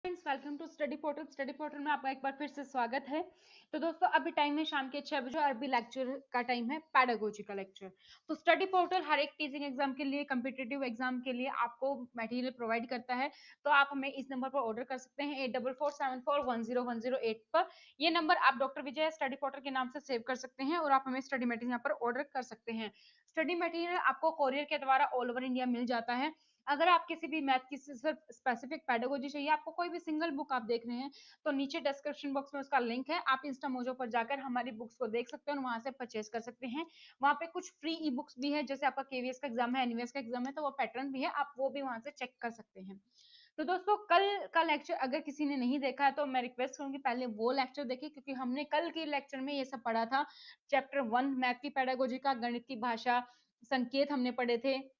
Welcome to study portal. Study portal में आपका एक बार फिर से स्वागत है। तो दोस्तों अभी टाइम है शाम के 6 बजे और अभी लेक्चर का टाइम है पैडागोजी का लेक्चर। तो स्टडी पोर्टल हर एक टीचिंग एग्जाम के लिए, कम्पिटिटिव एग्जाम के लिए आपको मटेरियल प्रोवाइड करता है। तो आप हमें इस नंबर पर ऑर्डर कर सकते हैं 8447410108 पर। ये नंबर आप डॉक्टर विजय स्टडी पोर्टल के नाम से सेव कर सकते हैं और आप हमें स्टडी मटेरियल यहाँ पर ऑर्डर कर सकते हैं। स्टडी मटेरियल आपको कोरियर के द्वारा ऑल ओवर इंडिया मिल जाता है। अगर आप किसी भी मैथ की सिर्फ स्पेसिफिक पैडागोजी चाहिए, आपको कोई भी सिंगल बुक आप देख रहे हैं, तो नीचे डिस्क्रिप्शन बॉक्स में उसका लिंक है। आप इंस्टा मोजो पर जाकर हमारी बुक्स को देख सकते हैं और वहां से परचेज कर सकते हैं। वहां पे कुछ फ्री ई बुक्स भी है, जैसे आपका केवीएस का एग्जाम है, एनवीएस का एग्जाम है, तो वो पैटर्न भी है, आप वो भी वहां से चेक कर सकते हैं। तो दोस्तों कल का लेक्चर अगर किसी ने नहीं देखा है तो मैं रिक्वेस्ट करूंगी पहले वो लेक्चर देखें, क्योंकि हमने कल के लेक्चर में ये सब पढ़ा था। चैप्टर 1 मैथ की पैडागोजी का, गणित की भाषा, संकेत हमने पढ़े थे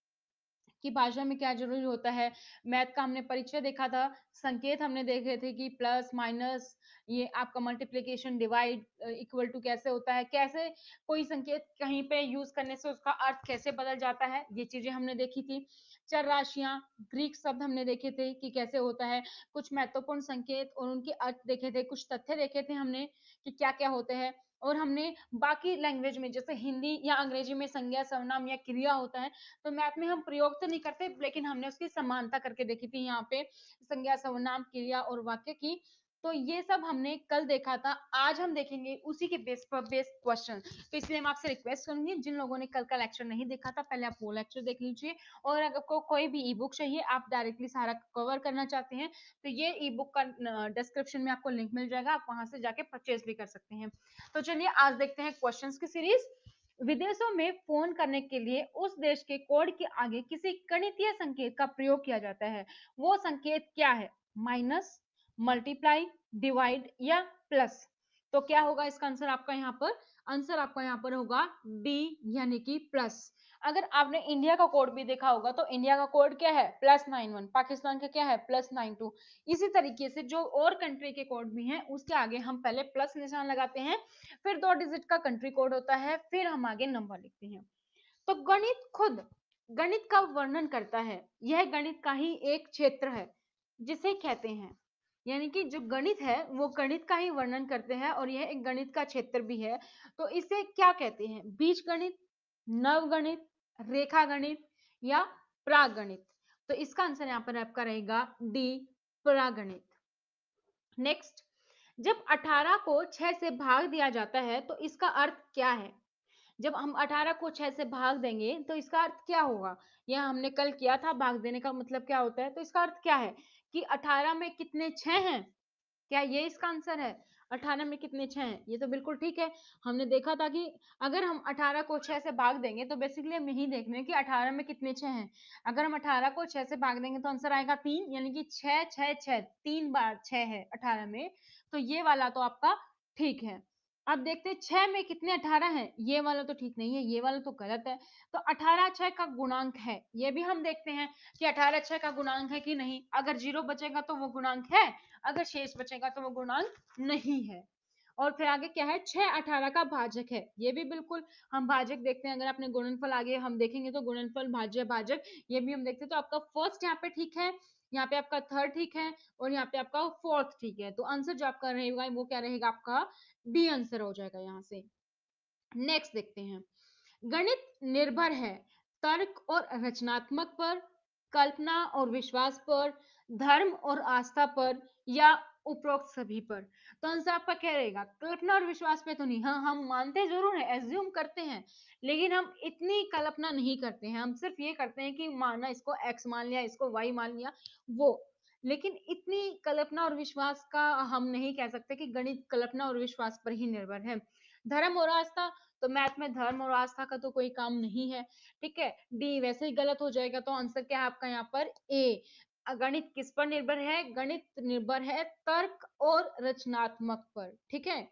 कि भाषा में क्या जरूरी होता है। मैथ का हमने परिचय देखा था। संकेत हमने देखे थे कि प्लस माइनस, ये आपका मल्टीप्लिकेशन डिवाइड इक्वल टू कैसे होता है, कैसे कोई संकेत कहीं पे यूज करने से उसका अर्थ कैसे बदल जाता है, ये चीजें हमने देखी थी। चर राशियां, ग्रीक शब्द हमने देखे थे कि कैसे होता है। कुछ महत्वपूर्ण संकेत और उनके अर्थ देखे थे, कुछ तथ्य देखे थे हमने कि क्या क्या होते हैं। और हमने बाकी लैंग्वेज में जैसे हिंदी या अंग्रेजी में संज्ञा सर्वनाम या क्रिया होता है, तो मैथ में हम प्रयोग तो नहीं करते, लेकिन हमने उसकी समानता करके देखी थी यहाँ पे, संज्ञा सर्वनाम क्रिया और वाक्य की। तो ये सब हमने कल देखा था। आज हम देखेंगे उसी के बेस पर बेस्ड क्वेश्चन। तो इसलिए मैं आपसे रिक्वेस्ट करूंगी, जिन लोगों ने कल का लेक्चर नहीं देखा था पहले आप वो लेक्चर देख लीजिए। और अगर आपको कोई भी ई बुक चाहिए, आप डायरेक्टली सारा कवर करना चाहते हैं, तो ये ई बुक का डिस्क्रिप्शन में आपको लिंक मिल जाएगा, आप वहां से जाके परचेज भी कर सकते हैं। तो चलिए आज देखते हैं क्वेश्चंस की सीरीज। विदेशों में फोन करने के लिए उस देश के कोड के आगे किसी गणितीय संकेत का प्रयोग किया जाता है। वो संकेत क्या है? माइनस, मल्टीप्लाई, डिवाइड या प्लस? तो क्या होगा इसका आंसर आपका यहाँ पर? आंसर आपका यहाँ पर होगा डी, यानी कि प्लस। अगर आपने इंडिया का कोड भी देखा होगा तो इंडिया का कोड क्या है? +91। पाकिस्तान का क्या है? +92। इसी तरीके से जो और कंट्री के कोड भी हैं उसके आगे हम पहले प्लस निशान लगाते हैं, फिर 2 डिजिट का कंट्री कोड होता है, फिर हम आगे नंबर लिखते हैं। तो गणित खुद गणित का वर्णन करता है। यह गणित का ही एक क्षेत्र है जिसे कहते हैं, यानी कि जो गणित है वो गणित का ही वर्णन करते हैं और यह एक गणित का क्षेत्र भी है। तो इसे क्या कहते हैं? बीज गणित, नव गणित, रेखा गणित या प्राग गणित? तो इसका आंसर यहाँ पर आपका रहेगा डी, प्राग गणित। नेक्स्ट, जब 18 को 6 से भाग दिया जाता है तो इसका अर्थ क्या है? जब हम 18 को 6 से भाग देंगे तो इसका अर्थ क्या होगा? यह हमने कल किया था, भाग देने का मतलब क्या होता है। तो इसका अर्थ क्या है कि 18 में कितने 6 हैं? क्या ये इसका आंसर है? 18 में कितने 6 हैं? ये तो बिल्कुल ठीक है। हमने देखा था कि अगर हम 18 को 6 से भाग देंगे तो बेसिकली हम यही देख रहे हैं कि 18 में कितने 6 हैं। अगर हम 18 को 6 से भाग देंगे तो आंसर आएगा 3, यानी कि 6 6 6, 3 बार 6 है 18 में। तो ये वाला तो आपका ठीक है। अब देखते हैं 6 में कितने 18 हैं। ये वाला तो ठीक नहीं है, ये वाला तो गलत है। तो 18 6 का गुणांक है, ये भी हम देखते हैं कि 18 6 का गुणांक है कि नहीं। अगर 0 बचेगा तो वो गुणांक है, अगर शेष बचेगा तो वो गुणांक नहीं है। और फिर आगे क्या है? 6 18 का भाजक है, ये भी बिल्कुल हम भाजक देखते हैं। अगर आपने गुणनफल आगे हम देखेंगे तो गुणनफल, भाज्य, भाजक, ये भी हम देखते हैं। तो आपका फर्स्ट यहाँ पे ठीक है, यहाँ पे आपका थर्ड ठीक है और यहाँ पे आपका फोर्थ ठीक है। तो आंसर जो आपका रहेगा वो क्या रहेगा? आपका डी आंसर हो जाएगा यहाँ से। नेक्स्ट देखते हैं, गणित निर्भर है तर्क और रचनात्मक पर, कल्पना और विश्वास पर, धर्म और आस्था पर या उपरोक्त सभी पर? तो आंसर आपका क्या रहेगा? कल्पना और विश्वास पे तो नहीं। हाँ, हम मानते जरूर हैं, एज्यूम करते हैं, लेकिन हम इतनी कल्पना नहीं करते हैं। हम सिर्फ ये करते हैं कि माना इसको x मान लिया, इसको y मान लिया, वो। लेकिन इतनी कल्पना और विश्वास का हम नहीं कह सकते कि गणित कल्पना और विश्वास पर ही निर्भर है। धर्म और आस्था, तो मैथ में धर्म और आस्था का तो कोई काम नहीं है। ठीक है, डी वैसे ही गलत हो जाएगा। तो आंसर क्या है आपका यहाँ पर? ए। गणित किस पर निर्भर है? गणित निर्भर है तर्क और रचनात्मक पर। ठीक है,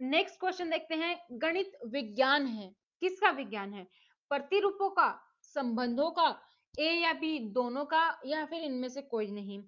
नेक्स्ट क्वेश्चन देखते हैं। गणित विज्ञान है, किसका विज्ञान है? प्रतिरूपों का, संबंधों का, ए या बी दोनों का, या फिर इनमें से कोई नहीं?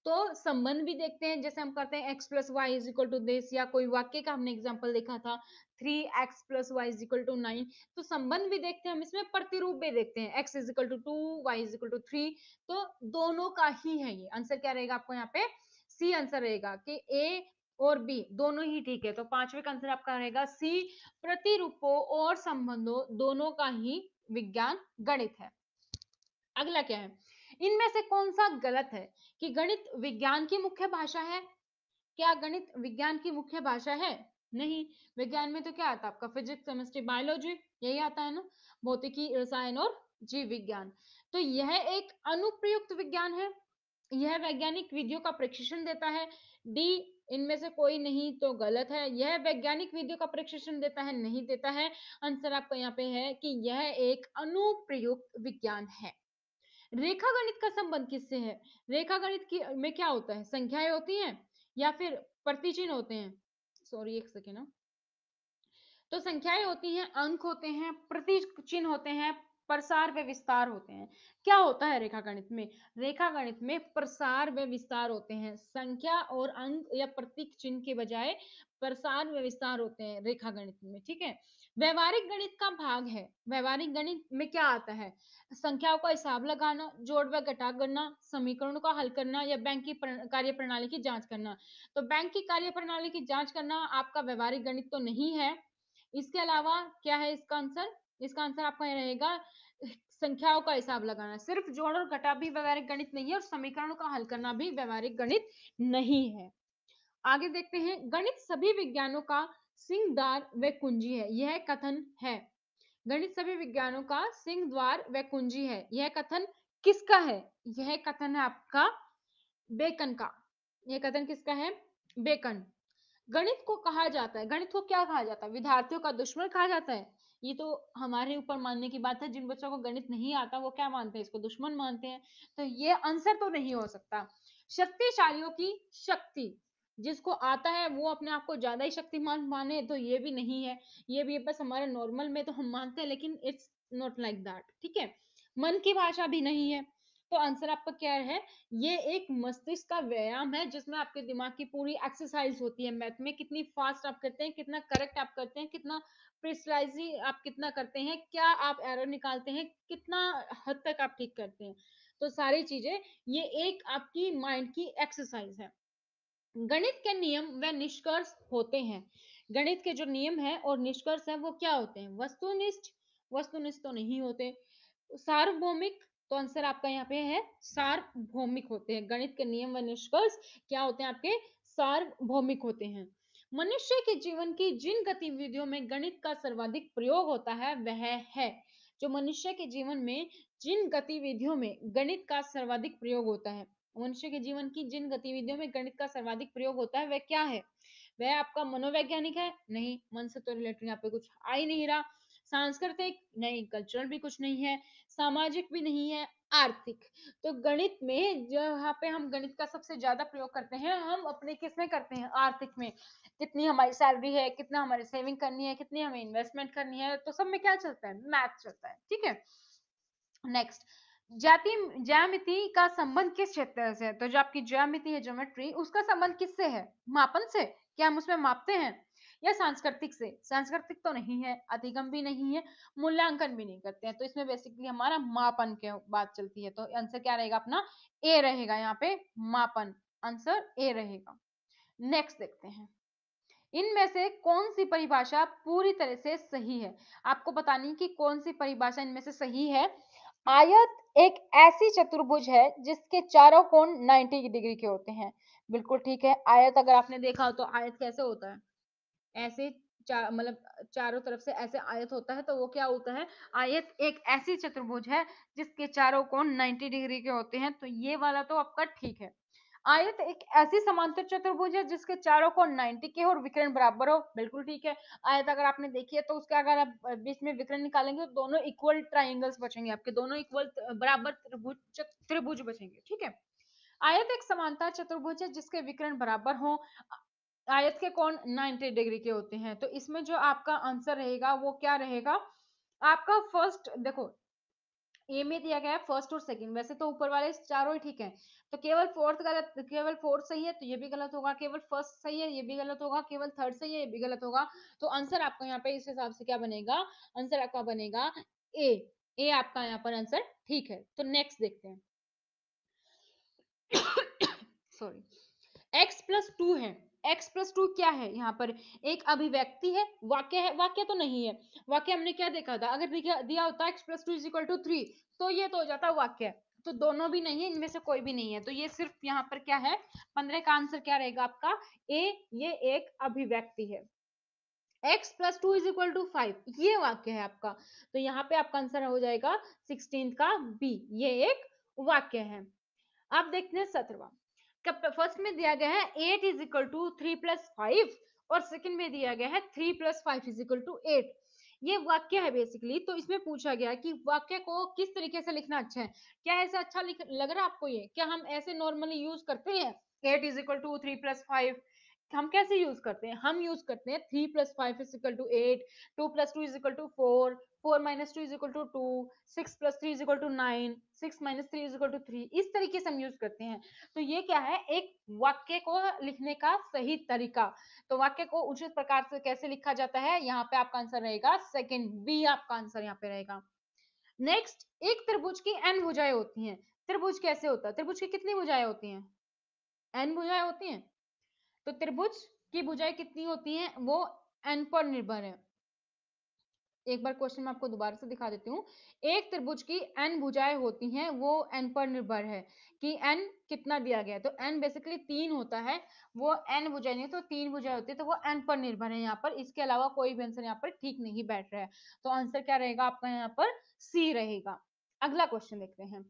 तो संबंध भी देखते हैं, जैसे हम करते हैं x plus y is equal to this, या कोई वाक्य का हमने एग्जांपल देखा था 3x plus y is equal to 9। तो संबंध भी देखते हैं हम, इसमें प्रतिरूप भी देखते हैं, x is equal to 2, y is equal to 3। तो दोनों का ही है ये। आंसर क्या रहेगा आपको यहाँ पे? सी आंसर रहेगा कि ए और बी दोनों ही ठीक है, तो पांचवे का आंसर आपका रहेगा सी, प्रतिरूपों और संबंधों दोनों का ही विज्ञान गणित है। अगला क्या है, इनमें से कौन सा गलत है कि गणित विज्ञान की मुख्य भाषा है? क्या गणित विज्ञान की मुख्य भाषा है? नहीं, विज्ञान में तो क्या आता है आपका, फिजिक्स, केमिस्ट्री, बायोलॉजी, यही आता है ना, भौतिकी, रसायन और जीव विज्ञान। तो यह एक अनुप्रयुक्त विज्ञान है, यह वैज्ञानिक विधियों का प्रशिक्षण देता है। डी, इनमें से कोई नहीं तो गलत है, यह वैज्ञानिक विधियों का प्रशिक्षण देता है, नहीं देता है। आंसर आपका यहाँ पे है कि यह एक अनुप्रयुक्त विज्ञान है। रेखा गणित का संबंध किससे है? रेखा गणित की में क्या होता है, संख्याएं होती हैं या फिर प्रतिचिन्ह होते हैं? सॉरी एक सेकेंड ना, तो संख्याएं होती हैं, अंक होते हैं, प्रतिचिन्ह होते हैं, प्रसार व विस्तार होते हैं। क्या होता है रेखा गणित में? रेखा गणित में प्रसार व विस्तार होते हैं, संख्या और अंक या प्रतीक चिन्ह के बजाय प्रसार व विस्तार होते हैं रेखा गणित में, ठीक है। व्यवहारिक गणित का भाग है, व्यवहारिक गणित में क्या आता है, संख्याओं का हिसाब लगाना, जोड़ व घटा करना, समीकरणों का हल करना या बैंक की कार्य प्रणाली की जांच करना। तो बैंक की कार्य प्रणाली की जांच करना आपका व्यवहारिक गणित तो नहीं है। इसके अलावा क्या है इसका आंसर? इसका आंसर आपका ये रहेगा संख्याओं का हिसाब लगाना, सिर्फ जोड़ और घटा भी व्यवहारिक गणित नहीं है और समीकरणों का हल करना भी व्यवहारिक गणित नहीं है। आगे देखते हैं, गणित सभी विज्ञानों का सिंह द्वार व कुंजी है, यह कथन है। गणित सभी विज्ञानों का सिंह द्वार व कुंजी है, यह कथन किसका है? यह कथन है आपका बेकन का। यह कथन किसका है? बेकन। गणित को कहा जाता है, गणित को क्या कहा जाता है? विद्यार्थियों का दुश्मन कहा जाता है। ये तो हमारे ऊपर मानने की बात है, जिन बच्चों को गणित नहीं आता वो क्या मानते हैं, इसको दुश्मन मानते हैं। तो ये आंसर तो नहीं हो सकता। शक्तिशालियों की शक्ति, जिसको आता है वो अपने आप को ज्यादा ही शक्तिमान माने, तो ये भी नहीं है। ये भी बस हमारे नॉर्मल में तो हम मानते हैं, लेकिन इट्स नॉट लाइक दैट, ठीक है। मन की भाषा भी नहीं है। तो आंसर आपका क्या है? ये एक मस्तिष्क का व्यायाम है, जिसमें आपके दिमाग की पूरी एक्सरसाइज होती है। मैथ में कितनी फास्ट आप करते हैं, कितना करेक्ट आप करते हैं, कितना प्रिसाइजली आप कितना करते हैं, क्या आप एरर निकालते हैं, कितना हद तक आप ठीक करते हैं। तो सारी चीजें, ये एक आपकी माइंड की एक्सरसाइज है। गणित के नियम व निष्कर्ष होते हैं। गणित के जो नियम है और निष्कर्ष है वो क्या होते हैं? वस्तुनिष्ठ, वस्तुनिष्ठ तो नहीं होते। सार्वभौमिक, तो आंसर आपका यहाँ पे है सार्वभौमिक होते हैं। गणित के नियम व निष्कर्ष क्या होते हैं आपके? सार्वभौमिक होते हैं। मनुष्य के जीवन की जिन गतिविधियों में गणित का सर्वाधिक प्रयोग होता है वह है, जो मनुष्य के जीवन में जिन गतिविधियों में गणित का सर्वाधिक प्रयोग होता है, मनुष्य के जीवन की जिन गतिविधियों में गणित का सर्वाधिक प्रयोग होता है वह क्या है? वह आपका मनोवैज्ञानिक है? नहीं, मन से तो रिलेटेड यहाँ पे कुछ आ ही नहीं रहा। सांस्कृतिक नहीं, कल्चरल भी कुछ नहीं है, सामाजिक भी नहीं है, आर्थिक। तो गणित में जहाँ पे हम गणित का सबसे ज्यादा प्रयोग करते हैं, हम अपने किस में करते हैं? आर्थिक में। कितनी हमारी सैलरी है, कितना हमारी सेविंग करनी है, कितनी हमें इन्वेस्टमेंट करनी है, तो सब में क्या चलता है? मैथ चलता है, ठीक है। नेक्स्ट, जाति ज्यामिति का संबंध किस क्षेत्र से है? तो जो आपकी ज्यामिति है, ज्योमेट्री, उसका संबंध किससे है? मापन से? क्या हम उसमें मापते हैं? या सांस्कृतिक से? सांस्कृतिक तो नहीं है, अधिगम भी नहीं है, मूल्यांकन भी नहीं करते हैं, तो इसमें बेसिकली हमारा मापन के बात चलती है। तो आंसर क्या रहेगा अपना? ए रहेगा यहाँ पे, मापन। आंसर ए रहेगा। नेक्स्ट देखते हैं, इनमें से कौन सी परिभाषा पूरी तरह से सही है? आपको बतानी कि कौन सी परिभाषा इनमें से सही है। आयत एक ऐसी चतुर्भुज है जिसके चारों कोण 90 डिग्री के होते हैं। बिल्कुल ठीक है। आयत अगर आपने देखा हो तो आयत कैसे होता है? ऐसे मतलब चारों तरफ से ऐसे आयत होता है, तो वो क्या होता है? आयत एक ऐसी चतुर्भुज है जिसके चारों कोण 90 डिग्री के होते हैं, तो ये वाला तो आपका ठीक है। आयत एक ऐसी समांतर चतुर्भुज है जिसके चारों कोण 90 के और विकर्ण बराबर हो। बिल्कुल ठीक है। आयत अगर आपने देखी है तो उसके अगर आप बीच में विकर्ण निकालेंगे तो दोनों इक्वल ट्राइंगल्स बचेंगे आपके, दोनों इक्वल बराबर त्रिभुज त्रिभुज बचेंगे, ठीक है। आयत एक समांतर चतुर्भुज है जिसके विकर्ण बराबर हो। आयत के कोण 90 डिग्री के होते हैं, तो इसमें जो आपका आंसर रहेगा वो क्या रहेगा? आपका फर्स्ट देखो, ए में दिया गया है फर्स्ट और सेकंड, वैसे तो ऊपर वाले चारों ही ठीक है, तो केवल फोर्थ गलत, केवल फोर्थ सही है तो ये भी गलत होगा, केवल फर्स्ट सही है ये भी गलत होगा, केवल थर्ड सही है ये भी गलत होगा। तो आंसर आपका यहाँ पे इस हिसाब से क्या बनेगा? आंसर आपका बनेगा ए। ए आपका यहाँ पर आंसर ठीक है। तो नेक्स्ट देखते हैं। सॉरी। x+2 है। x+2 क्या है यहाँ पर? एक अभिव्यक्ति है, वाक्य है? वाक्य तो नहीं है। वाक्य हमने क्या देखा था? अगर दिया होता x+2 = 3 तो ये तो हो जाता वाक्य। तो दोनों भी नहीं है, इनमें से कोई भी नहीं है। तो ये सिर्फ यहाँ पर क्या है? 15 का आंसर क्या रहेगा आपका? ए, ये एक अभिव्यक्ति है। x+2 = 5 ये वाक्य है आपका। तो यहाँ पे आपका आंसर हो जाएगा 16 का बी, ये एक वाक्य है। अब देखते हैं 17वां। फर्स्ट में दिया गया है 8 = 3 + 5 और सेकंड में दिया गया है 3 + 5 = 8। ये वाक्य है बेसिकली। तो इसमें पूछा गया कि वाक्य को किस तरीके से लिखना अच्छा है। क्या ऐसा अच्छा लग रहा है आपको? ये क्या हम ऐसे नॉर्मली यूज करते हैं? 8 = 3 + 5 हम कैसे यूज करते हैं? हम यूज करते हैं 3 + 5 = 8, 2 + 2 = 4, 4 - 2 = 2, 6 + 3 = 9, 6 - 3 = 3। इस तरीके से हम यूज करते हैं। तो ये क्या है? एक वाक्य को लिखने का सही तरीका। तो वाक्य को उचित प्रकार से कैसे लिखा जाता है? यहाँ पे आपका आंसर रहेगा सेकंड, बी आपका आंसर यहाँ पे रहेगा। नेक्स्ट, एक त्रिभुज की n भुजाएं होती हैं। त्रिभुज कैसे होता है? त्रिभुज की कितनी भुजाएं होती हैं? n भुजाएं होती हैं। तो त्रिभुज की भुजाएं कितनी होती हैं? वो n पर निर्भर है। एक बार क्वेश्चन मैं आपको दोबारा से दिखा देती हूँ। एक त्रिभुज की n भुजाएं होती हैं, वो n पर निर्भर है कि n कितना दिया गया है। तो n बेसिकली 3 होता है, वो n भुजाएं नहीं तो 3 भुजाएं होती है, तो वो n पर निर्भर है यहाँ पर। इसके अलावा कोई भी आंसर यहाँ पर ठीक नहीं बैठ रहा है। तो आंसर क्या रहेगा आपका? यहाँ पर सी रहेगा। अगला क्वेश्चन देखते हैं।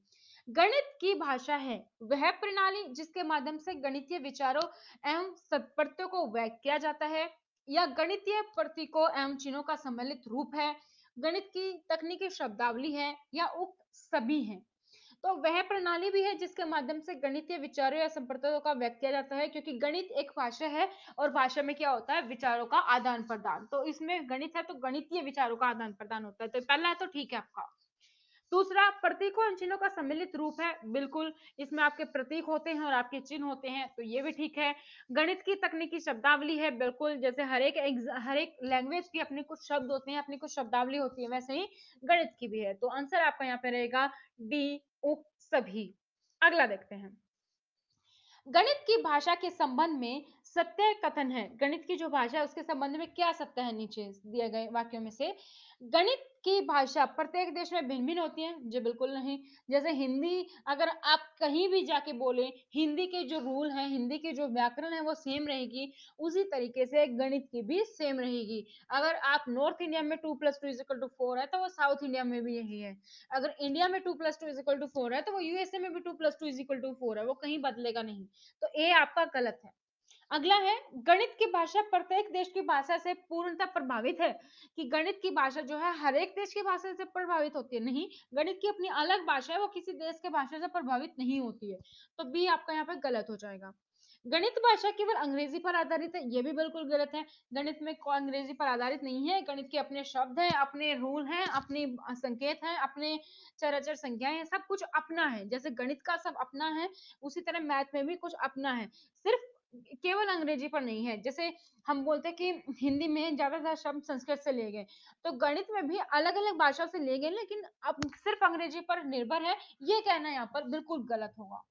गणित की भाषा है वह प्रणाली जिसके माध्यम से गणितीय विचारों एवं सत्प्रत्ययों को व्यक्त किया जाता है, या गणितीय प्रतीकों एवं चिन्हों का सम्मिलित रूप है, गणित की तकनीकी शब्दावली है, या उक्त सभी है। तो वह प्रणाली भी है जिसके माध्यम से गणितीय विचारों या संप्रदायों का व्यक्त किया जाता है, क्योंकि गणित एक भाषा है और भाषा में क्या होता है? विचारों का आदान प्रदान। तो इसमें गणित है तो गणितीय विचारों का आदान प्रदान होता है। तो पहला है तो ठीक है आपका। दूसरा, प्रतीकों और चिन्हों का सम्मिलित रूप है। बिल्कुल, इसमें आपके प्रतीक होते हैं और आपके चिन्ह होते हैं, तो ये भी ठीक है। गणित की तकनीकी शब्दावली है। बिल्कुल, जैसे हर एक लैंग्वेज की अपने कुछ शब्द होते हैं, अपनी कुछ शब्दावली होती है, वैसे ही गणित की भी है। तो आंसर आपका यहाँ पे रहेगा डी, उप सभी। अगला देखते हैं। गणित की भाषा के संबंध में सत्य कथन है। गणित की जो भाषा है उसके संबंध में क्या सत्य है? नीचे दिए गए वाक्यों में से गणित की भाषा प्रत्येक देश में भिन्न भिन्न होती है। जी बिल्कुल नहीं। जैसे हिंदी, अगर आप कहीं भी जाके बोले, हिंदी के जो रूल है, हिंदी की जो व्याकरण है वो सेम रहेगी, उसी तरीके से गणित की भी सेम रहेगी। अगर आप नॉर्थ इंडिया में 2 + 2 = 4 है, तो वो साउथ इंडिया में भी यही है। अगर इंडिया में 2 + 2 = 4 है, तो वो यूएसए में भी 2 + 2 = 4 है, वो कहीं बदलेगा नहीं। तो ए आपका गलत है। अगला है, गणित की भाषा प्रत्येक देश की भाषा से पूर्णतः प्रभावित है। कि गणित की भाषा जो है हर एक देश की भाषा से प्रभावित होती है? नहीं, गणित की अपनी अलग भाषा है, वो किसी देश के भाषा से प्रभावित नहीं होती है। तो बी आपका यहाँ पे गलत हो जाएगा। गणित भाषा केवल अंग्रेजी पर आधारित है, ये भी बिल्कुल गलत है। गणित में कोई अंग्रेजी पर आधारित नहीं है। गणित के अपने शब्द हैं, अपने रूल हैं, अपने संकेत हैं, अपने चर संख्याएं हैं, सब कुछ अपना है। जैसे गणित का सब अपना है, उसी तरह मैथ में भी कुछ अपना है। सिर्फ केवल अंग्रेजी पर नहीं है। जैसे हम बोलते हैं कि हिंदी में ज्यादातर शब्द संस्कृत से लिए गए, तो गणित में भी अलग अलग भाषा से लिए गए, लेकिन अब सिर्फ अंग्रेजी पर निर्भर है, ये कहना यहाँ पर बिल्कुल गलत होगा।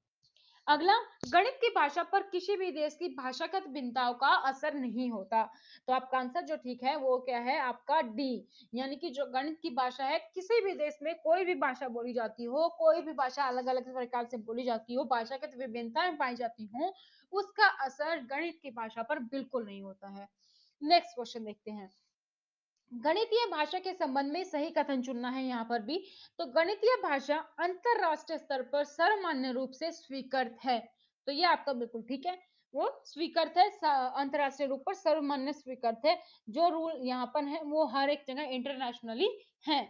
अगला, गणित की भाषा पर किसी भी देश की भाषागत भिन्नताओं का असर नहीं होता। तो आपका आंसर जो ठीक है वो क्या है? आपका डी। यानी कि जो गणित की भाषा है, किसी भी देश में कोई भी भाषा बोली जाती हो, कोई भी भाषा अलग अलग प्रकार से बोली जाती हो, भाषागत विभिन्नताएं पाई जाती हो, उसका असर गणित की भाषा पर बिल्कुल नहीं होता है। नेक्स्ट क्वेश्चन देखते हैं। गणितीय भाषा के संबंध में सही कथन चुनना है यहाँ पर भी। तो गणितीय भाषा अंतरराष्ट्रीय स्तर पर सर्वमान्य रूप से स्वीकृत है। तो ये आपका बिल्कुल ठीक है, वो स्वीकृत है, अंतरराष्ट्रीय रूप पर सर्वमान्य स्वीकृत है। जो रूल यहाँ पर है वो हर एक जगह इंटरनेशनली है।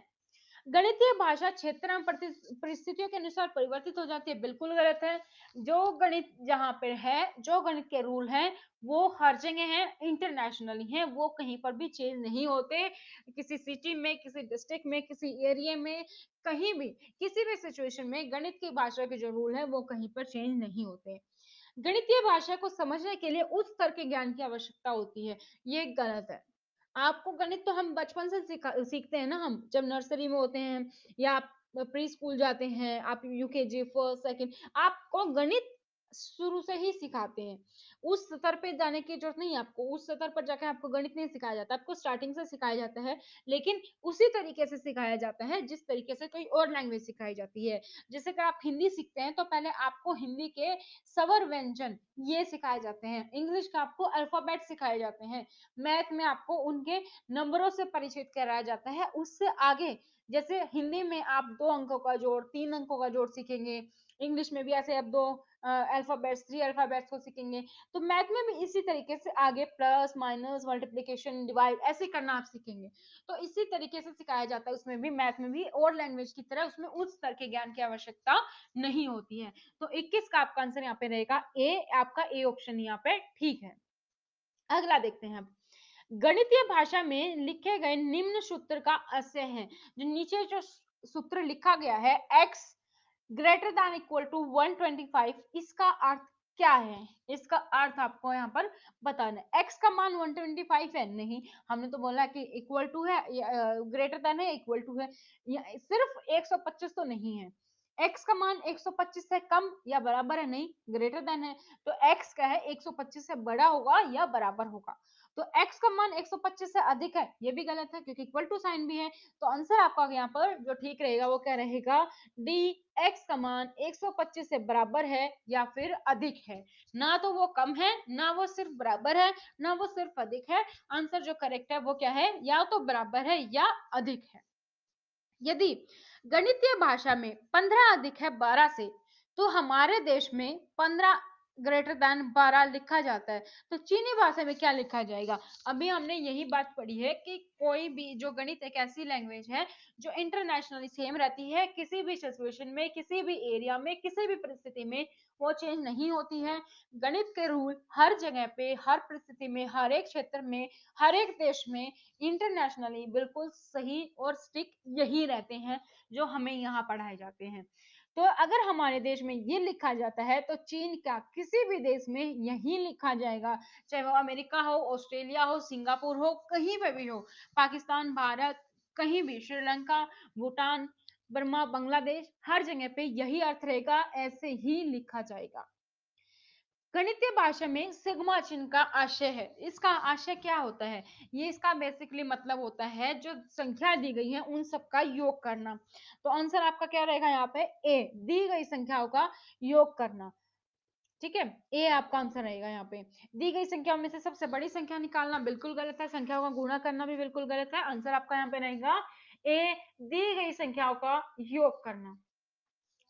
गणितीय भाषा क्षेत्र एवं परिस्थितियों के अनुसार परिवर्तित हो जाती है, बिल्कुल गलत है। जो गणित जहाँ पे है, जो गणित के रूल हैं, वो हर जगह हैं, इंटरनेशनली हैं, वो कहीं पर भी चेंज नहीं होते। किसी सिटी में, किसी डिस्ट्रिक्ट में, किसी एरिया में, कहीं भी, किसी भी सिचुएशन में गणित की भाषा के जो रूल है वो कहीं पर चेंज नहीं होते। गणितीय भाषा को समझने के लिए उच्च स्तर के ज्ञान की आवश्यकता होती है, ये गलत है। आपको गणित तो हम बचपन से सीखते हैं ना, हम जब नर्सरी में होते हैं या आप प्री स्कूल जाते हैं, आप यूकेजी फर्स्ट सेकंड, आपको गणित शुरू से ही सिखाते हैं। उस स्तर पे जाने की जरूरत नहीं है आपको, उस स्तर पर जाकर आपको गणित नहीं सिखाया जाता, आपको स्टार्टिंग से सिखाया जाता है, लेकिन उसी तरीके से सिखाया जाता है जिस तरीके से कोई और लैंग्वेज सिखाई जाती है। जैसे कि आप हिंदी सीखते हैं तो पहले आपको हिंदी के स्वर व्यंजन ये सिखाए जाते हैं, इंग्लिश का आपको अल्फाबेट सिखाए जाते हैं, मैथ में आपको उनके नंबरों से परिचित कराया जाता है। उससे आगे जैसे हिंदी में आप 2 अंकों का जोड़, 3 अंकों का जोड़ सीखेंगे, इंग्लिश में भी ऐसे आप 2 अल्फाबेट्स, 3 अल्फाबेट्स को सीखेंगे, तो मैथ में भी इसी तरीके से आगे प्लस माइनस मल्टीप्लिकेशन डिवाइड ऐसे करना आप सीखेंगे। तो इसी तरीके से सिखाया जाता है, उसमें भी मैथ में भी और लैंग्वेज की तरह उसमें उस स्तर के ज्ञान की आवश्यकता नहीं होती है। तो 21 का आपका आंसर यहाँ पे रहेगा ए, आपका ए ऑप्शन यहाँ पे ठीक है। अगला देखते हैं अब, गणितीय भाषा में लिखे गए निम्न सूत्र का आशय है। जो नीचे जो सूत्र लिखा गया है x greater than equal to 125, इसका अर्थ क्या है? इसका अर्थ आपको यहाँ पर बताना है। x का मान 125 है? नहीं, हमने तो बोला कि इक्वल टू है, ग्रेटर देन है, इक्वल टू है, सिर्फ 125 तो नहीं है। x का मान 125 से कम या बराबर है? नहीं, ग्रेटर देन है, तो x क्या है, 125 से बड़ा होगा या बराबर होगा। तो x का मान 125 से अधिक है, ये भी गलत है क्योंकि इक्वल टू साइन भी है। तो आंसर आपका यहाँ पर जो ठीक रहेगा वो क्या रहेगा, डी, x का मान 125 से बराबर है या फिर अधिक है, ना तो वो कम है, ना वो सिर्फ बराबर है, ना वो सिर्फ अधिक है। आंसर जो करेक्ट है वो क्या है, या तो बराबर है या अधिक है। यदि गणितीय भाषा में 15 अधिक है 12 से, तो हमारे देश में 15 ग्रेटर देन 12 लिखा जाता है, तो चीनी भाषा में क्या लिखा जाएगा? अभी हमने यही बात पढ़ी है कि कोई भी जो गणित एक ऐसी लैंग्वेज है जो इंटरनेशनली सेम रहती है, किसी भी सिचुएशन में, किसी भी एरिया में, किसी भी परिस्थिति में वो चेंज नहीं होती है। गणित के रूल हर जगह पे, हर परिस्थिति में, हर एक क्षेत्र में, हर एक देश में इंटरनेशनली बिल्कुल सही और स्ट्रिक्ट यही रहते हैं जो हमें यहाँ पढ़ाए जाते हैं। तो अगर हमारे देश में ये लिखा जाता है तो चीन का किसी भी देश में यही लिखा जाएगा, चाहे वो अमेरिका हो, ऑस्ट्रेलिया हो, सिंगापुर हो, कहीं पे भी हो, पाकिस्तान, भारत, कहीं भी, श्रीलंका, भूटान, बर्मा, बांग्लादेश, हर जगह पे यही अर्थ रहेगा, ऐसे ही लिखा जाएगा। गणितीय भाषा में सिग्मा चिन्ह का आशय है, इसका आशय क्या होता है? ये इसका बेसिकली मतलब होता है जो संख्या दी गई है उन सबका योग करना। तो आंसर आपका क्या रहेगा यहाँ पे, ए, दी गई संख्याओं का योग करना। ठीक है, ए आपका आंसर रहेगा। यहाँ पे दी गई संख्याओं में से सबसे बड़ी संख्या निकालना बिल्कुल गलत है, संख्याओं का गुणा करना भी बिल्कुल गलत है। आंसर आपका यहाँ पे रहेगा ए, दी गई संख्याओं का योग करना।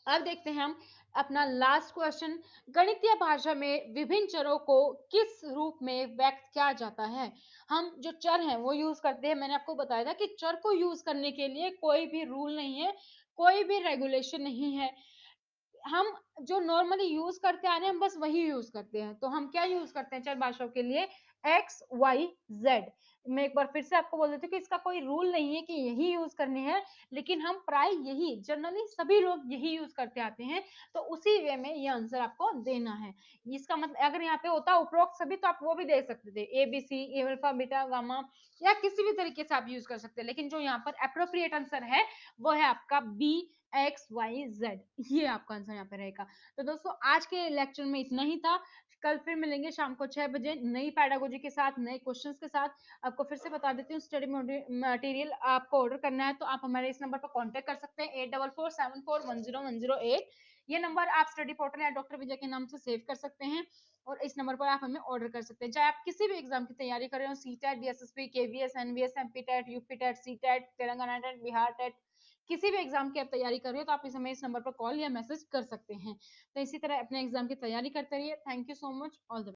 अब देखते हैं हम अपना लास्ट क्वेश्चन, गणितीय भाषा में विभिन्न चरों को किस रूप में व्यक्त किया जाता है? हम जो चर हैं वो यूज करते हैं, मैंने आपको बताया था कि चर को यूज करने के लिए कोई भी रूल नहीं है, कोई भी रेगुलेशन नहीं है। हम जो नॉर्मली यूज करते आ रहे हैं हम बस वही यूज करते हैं। तो हम क्या यूज करते हैं चर भाषाओं के लिए, एक्स वाई जेड। मैं एक बार फिर से आपको बोल देती हूँ कि इसका कोई रूल नहीं है कि यही यूज करने हैं, लेकिन हम प्राय यही, जनरली सभी लोग यही यूज करते आते हैं, तो उसी वे में ये आंसर आपको देना है। इसका मतलब अगर यहाँ पे होता उपरोक्त सभी तो आप वो भी दे सकते थे, A B C, A alpha beta gamma, या किसी भी तरीके से आप यूज कर सकते हैं, लेकिन जो यहाँ पर अप्रोप्रिएट आंसर है वो है आपका बी, एक्स वाई जेड, ये आपका आंसर यहाँ पे रहेगा। तो दोस्तों आज के लेक्चर में इतना ही था, कल फिर मिलेंगे शाम को 6 बजे नई पैडागोजी के साथ, नए क्वेश्चंस के साथ। आपको फिर से बता देती हूँ, स्टडी मटेरियल आपको ऑर्डर करना है तो आप हमारे इस नंबर पर कांटेक्ट कर सकते हैं, 8447410108। ये नंबर आप स्टडी पोर्टल या डॉक्टर विजय के नाम से सेव कर सकते हैं और इस नंबर पर आप हमें ऑर्डर कर सकते हैं। चाहे आप किसी भी एग्जाम की तैयारी कर रहे हो, C TET, BSSP, KVS, NVS, MP TET, UP TET, C TET, Telangana TET, Bihar TET, किसी भी एग्जाम की आप तैयारी कर रहे हो तो आप इस समय इस नंबर पर कॉल या मैसेज कर सकते हैं। तो इसी तरह अपने एग्जाम की तैयारी करते रहिए। Thank you so much, all the